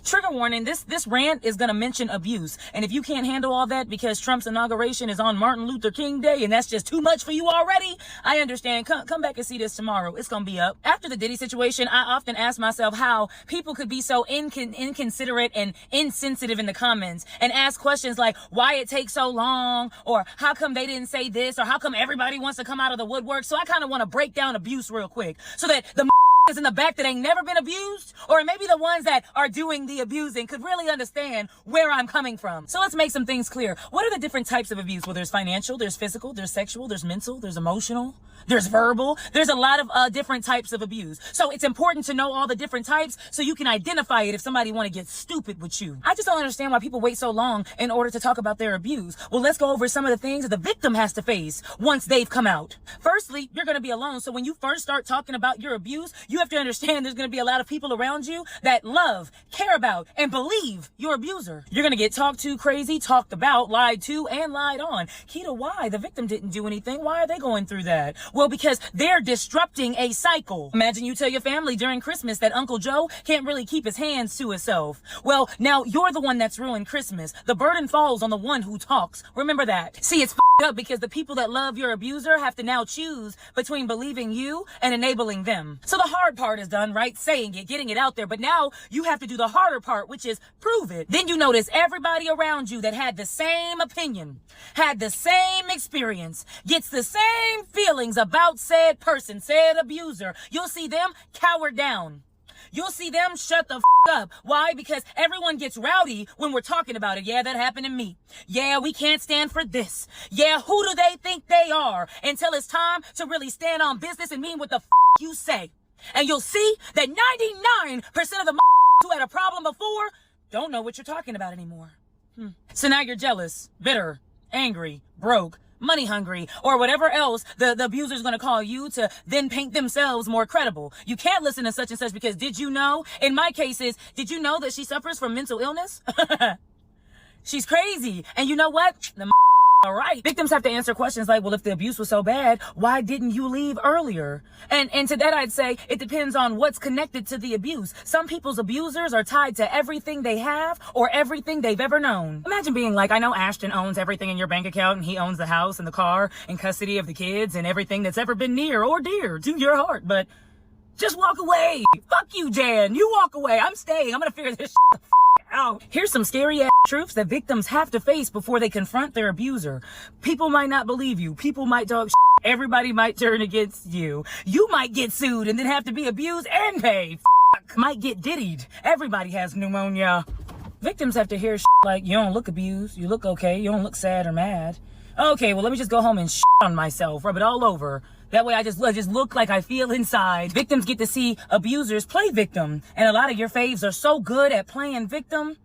Trigger warning, this rant is going to mention abuse. And if you can't handle all that because Trump's inauguration is on Martin Luther King Day and that's just too much for you already, I understand. Come back and see this tomorrow. It's going to be up. After the Diddy situation, I often ask myself how people could be so inconsiderate and insensitive in the comments and ask questions like why it takes so long, or how come they didn't say this, or how come everybody wants to come out of the woodwork. So I kind of want to break down abuse real quick so that the in the back that ain't never been abused, or maybe the ones that are doing the abusing, could really understand where I'm coming from. So let's make some things clear. What are the different types of abuse? Well, there's financial, there's physical, there's sexual, there's mental, there's emotional, there's verbal. There's a lot of different types of abuse. So it's important to know all the different types so you can identify it if somebody want to get stupid with you. I just don't understand why people wait so long in order to talk about their abuse. Well, let's go over some of the things that the victim has to face once they've come out. Firstly, you're going to be alone. So when you first start talking about your abuse, you have to understand there's going to be a lot of people around you that love, care about, and believe your abuser. You're going to get talked to crazy, talked about, lied to, and lied on. Key to why? The victim didn't do anything. Why are they going through that? Well, because they're disrupting a cycle. Imagine you tell your family during Christmas that Uncle Joe can't really keep his hands to himself. Well, now you're the one that's ruined Christmas. The burden falls on the one who talks. Remember that. See, it's up because the people that love your abuser have to now choose between believing you and enabling them. So the hard part is done, right? Saying it, getting it out there. But now you have to do the harder part, which is prove it. Then you notice everybody around you that had the same opinion, had the same experience, gets the same feelings about said person, said abuser. You'll see them cower down. You'll see them shut the up. Why? Because everyone gets rowdy when we're talking about it. Yeah, that happened to me. Yeah, we can't stand for this. Yeah, who do they think they are? Until it's time to really stand on business and mean what the you say. And you'll see that 99% of the who had a problem before don't know what you're talking about anymore. So now you're jealous, bitter, angry, broke, money hungry, or whatever else the abuser's going to call you to then paint themselves more credible. You can't listen to such and such because did you know? In my cases, did you know that she suffers from mental illness? She's crazy. And you know what? All right. Victims have to answer questions like, well, if the abuse was so bad, why didn't you leave earlier? And to that, I'd say it depends on what's connected to the abuse. Some people's abusers are tied to everything they have or everything they've ever known. Imagine being like, I know Ashton owns everything in your bank account and he owns the house and the car and custody of the kids and everything that's ever been near or dear to your heart. But just walk away. Fuck you, Jan. You walk away. I'm staying. I'm going to figure this out. Here's some scary ass truths that victims have to face before they confront their abuser. People might not believe you. People might talk shit. Everybody might turn against you. You might get sued and then have to be abused and pay. Might get diddied. Everybody has pneumonia. Victims have to hear shit like, you don't look abused. You look okay. You don't look sad or mad. Okay, well, let me just go home and shit on myself. Rub it all over. That way I just look like I feel inside. Victims get to see abusers play victim. And a lot of your faves are so good at playing victim.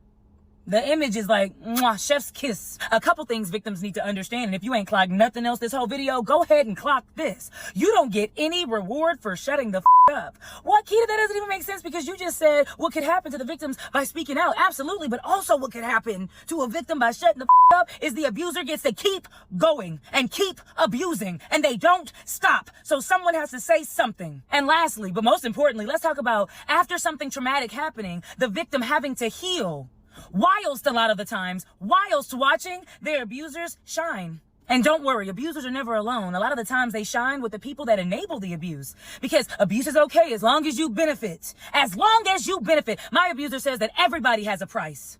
The image is like, mwah, chef's kiss. A couple things victims need to understand. And if you ain't clocked nothing else this whole video, go ahead and clock this. You don't get any reward for shutting the up. What, Keita? That doesn't even make sense because you just said what could happen to the victims by speaking out. Absolutely. But also what could happen to a victim by shutting the up is the abuser gets to keep going and keep abusing and they don't stop. So someone has to say something. And lastly, but most importantly, let's talk about after something traumatic happening, the victim having to heal. Whilst a lot of the times, whilst watching their abusers shine. And don't worry, abusers are never alone. A lot of the times they shine with the people that enable the abuse. Because abuse is okay as long as you benefit. As long as you benefit. My abuser says that everybody has a price.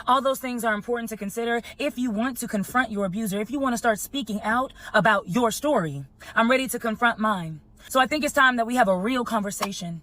All those things are important to consider if you want to confront your abuser, if you want to start speaking out about your story. I'm ready to confront mine. So I think it's time that we have a real conversation.